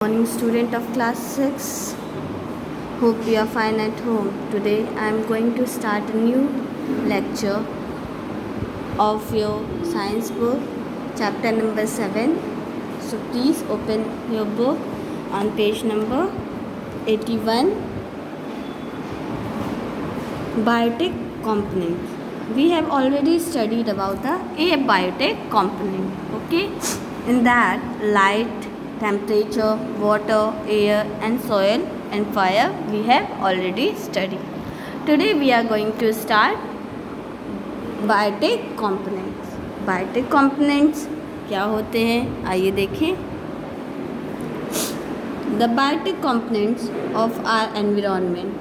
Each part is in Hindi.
Morning, student of class 6. Hope you are fine at home. Today I am going to start a new lecture of your science book, chapter number 7. So please open your book on page number 81. Biotic components. We have already studied about the abiotic component. Okay, in that light, temperature, water, air and soil and fire we have already studied. Today we are going to start biotic components. Biotic components क्या होते हैं आइए देखें. The biotic components of our environment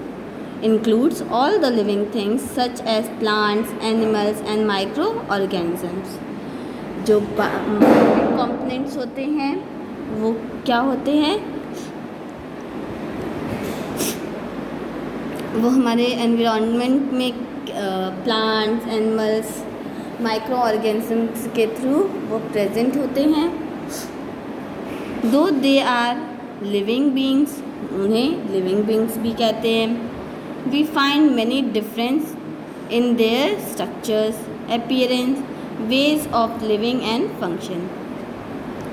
includes all the living things such as plants, animals and microorganisms. जो components होते हैं वो क्या होते हैं, वो हमारे एनवायरनमेंट में प्लांट्स, एनिमल्स, माइक्रो ऑर्गेनिजम्स के थ्रू वो प्रेजेंट होते हैं. Though they are living beings, उन्हें लिविंग बींग्स भी कहते हैं. We find many difference in their structures, appearance, ways of living and function.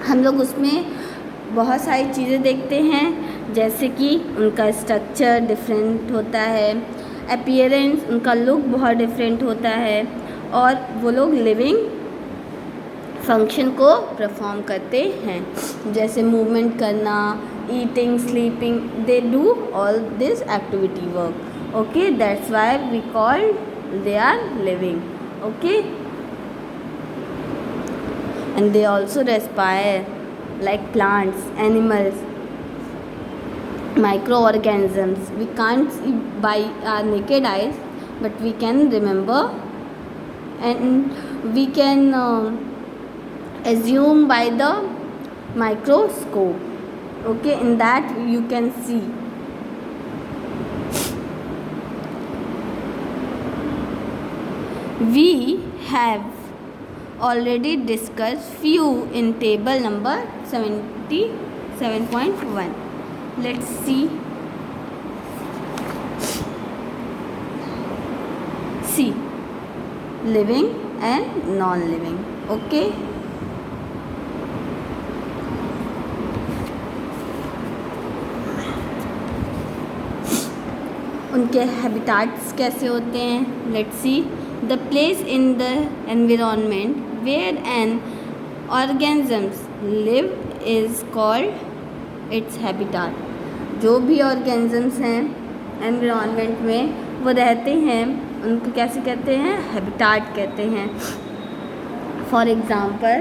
हम लोग उसमें बहुत सारी चीज़ें देखते हैं, जैसे कि उनका स्ट्रक्चर डिफरेंट होता है, अपीयरेंस उनका लुक बहुत डिफरेंट होता है, और वो लोग लिविंग फंक्शन को परफॉर्म करते हैं, जैसे मूवमेंट करना, eating, sleeping. They do all this activity work. Okay, that's why we call they are living. Okay, and they also respire like plants, animals, microorganisms. We can't see by our naked eyes, but we can remember and we can assume by the microscope. Okay, in that you can see. We have already discussed few in table number 77.1. Let's see. See, living and non-living. Okay, उनके हैबिटाट्स कैसे होते हैं. Let's see. The place in the environment where an organisms live is called its habitat. जो भी organisms हैं environment में वो रहते हैं, उनको कैसे कहते हैं, habitat कहते हैं. For example,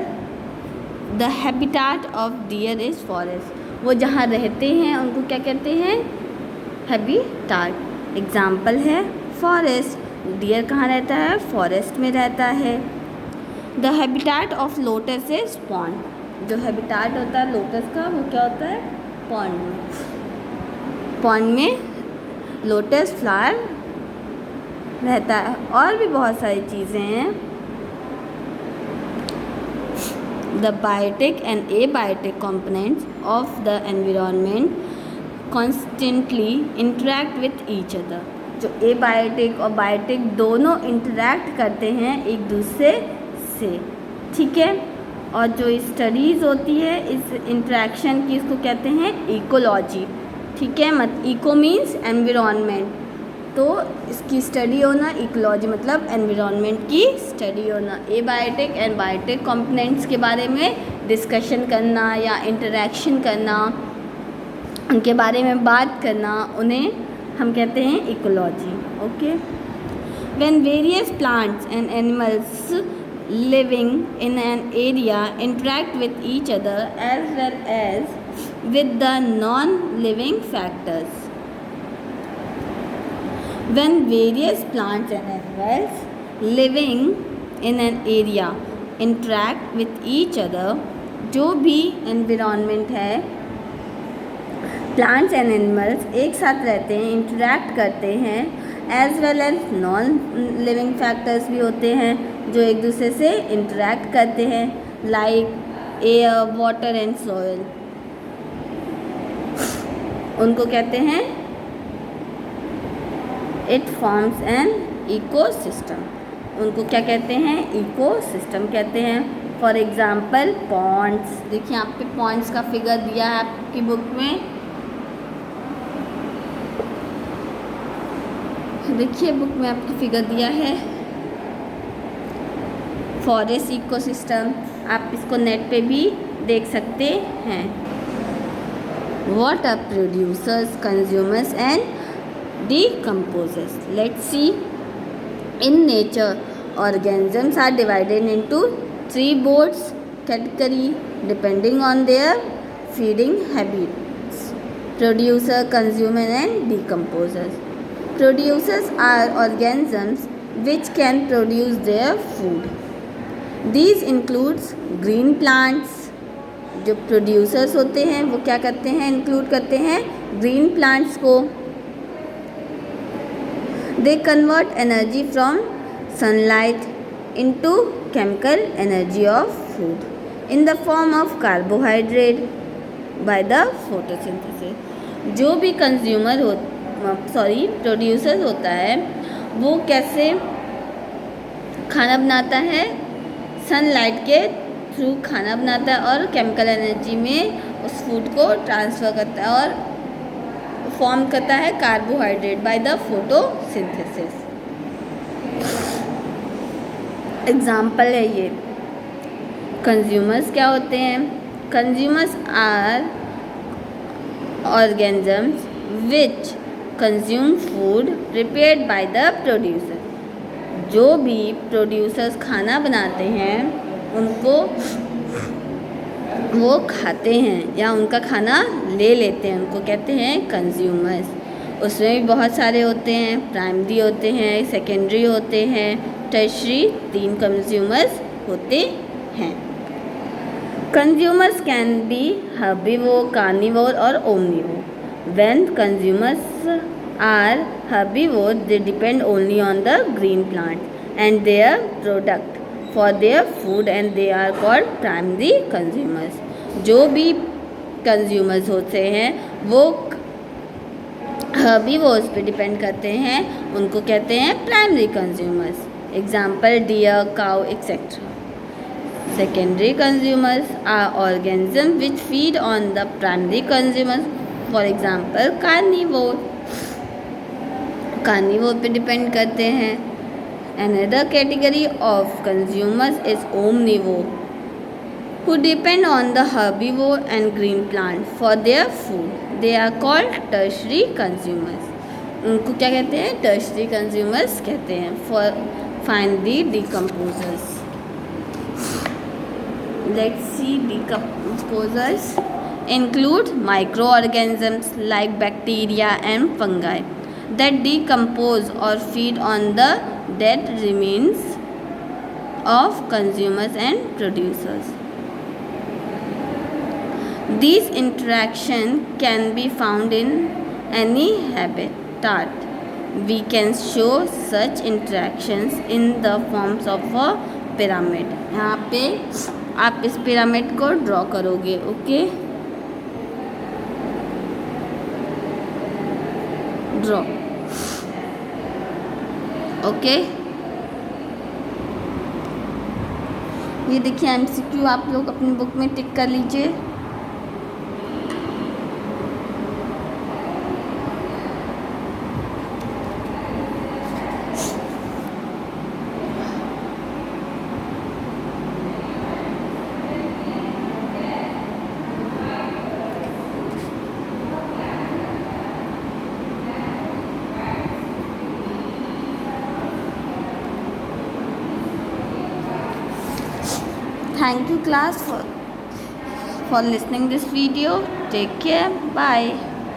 the habitat of deer is forest. वो जहाँ रहते हैं उनको क्या कहते हैं, habitat. एग्जाम्पल है फॉरेस्ट. डियर कहाँ रहता है, फॉरेस्ट में रहता है. The habitat of lotus is pond. जो हैबिटाट होता है लोटस का वो क्या होता है, पॉन्ड में. पॉन्ड में लोटस फ्लावर रहता है. और भी बहुत सारी चीज़ें हैं. The biotic and abiotic components of the environment constantly interact with each other. जो एबायोटिक और बायोटिक दोनों इंटरेक्ट करते हैं एक दूसरे से. ठीक है, और जो स्टडीज़ होती है इस इंटरेक्शन की, इसको कहते हैं इकोलॉजी. ठीक है, मत इको मीन्स एनवायरनमेंट, तो इसकी स्टडी होना इकोलॉजी मतलब एनवायरनमेंट की स्टडी होना. एबायोटिक एंड बायोटिक कंपोनेंट्स के बारे में डिस्कशन करना या इंटरेक्शन करना, उनके बारे में बात करना, उन्हें हम कहते हैं ecology. Okay, when various plants and animals living in an area interact with each other as well as with the non living factors. When various plants and animals living in an area interact with each other, जो भी एनवायरनमेंट है, प्लांट्स एंड एनिमल्स एक साथ रहते हैं, इंटरेक्ट करते हैं, as well as non living factors भी होते हैं जो एक दूसरे से इंटरेक्ट करते हैं, like air, water and soil. उनको कहते हैं, इट फॉर्म्स एन इकोसिस्टम। उनको क्या कहते हैं? इकोसिस्टम कहते हैं। For example ponds. देखिए यहाँ पे पॉन्ड्स का फिगर दिया है आपकी बुक में। देखिए बुक में आपको फिगर दिया है। फॉरेस्ट इकोसिस्टम, आप इसको नेट पे भी देख सकते हैं। Water producers, consumers and decomposers. Let's see. In nature, organisms are divided into 3 broad categories depending on their feeding habits: producer, consumer and decomposers. Producers are organisms which can produce their food. These includes green plants. जो प्रोड्यूसर्स होते हैं वो क्या करते हैं? इंक्लूड करते हैं ग्रीन प्लांट्स को। They convert energy from sunlight into chemical energy of food in the form of carbohydrate by the photosynthesis. जो भी प्रोड्यूसर होता है वो कैसे खाना बनाता है? सनलाइट के थ्रू खाना बनाता है और केमिकल एनर्जी में उस फूड को ट्रांसफ़र करता है और फॉर्म करता है carbohydrate by the photosynthesis. Example है ये। कंज्यूमर्स क्या होते हैं? Consumers are organisms which consume food prepared by the producer. जो भी प्रोड्यूसर्स खाना बनाते हैं उनको वो खाते हैं या उनका खाना ले लेते हैं, उनको कहते हैं कंज्यूमर्स। उसमें भी बहुत सारे होते हैं, प्राइमरी होते हैं, सेकेंडरी होते हैं, टर्शरी। 3 कंज्यूमर्स होते हैं। Consumers can be herbivore, carnivore और omnivore. When consumers are herbivore they depend only on the green plant and their product for their food and they are called primary consumers. जो भी कंज्यूमर्स होते हैं वो हर्बीवोर्स पे डिपेंड करते हैं, उनको कहते हैं primary consumers. Example deer, cow etcetera. Secondary consumers are organism which feed on the primary consumers. For example carnivore, carnivore पे डिपेंड करते हैं। Another category of consumers is omnivore, who depend on the herbivore and green plant for their food. They are called tertiary consumers. उनको क्या कहते हैं? tertiary consumers कहते हैं। For find the decomposers. Let's see decomposers. Include microorganisms like bacteria and fungi that decompose or feed on the dead remains of consumers and producers. These interactions can be found in any habitat. We can show such interactions in the forms of a pyramid. यहाँ पे आप इस पिरामिड को ड्रॉ करोगे। Okay, draw. ओके, ये देखिए MCQ आप लोग अपनी बुक में टिक कर लीजिए। Thank you class for listening this video. Take care. Bye.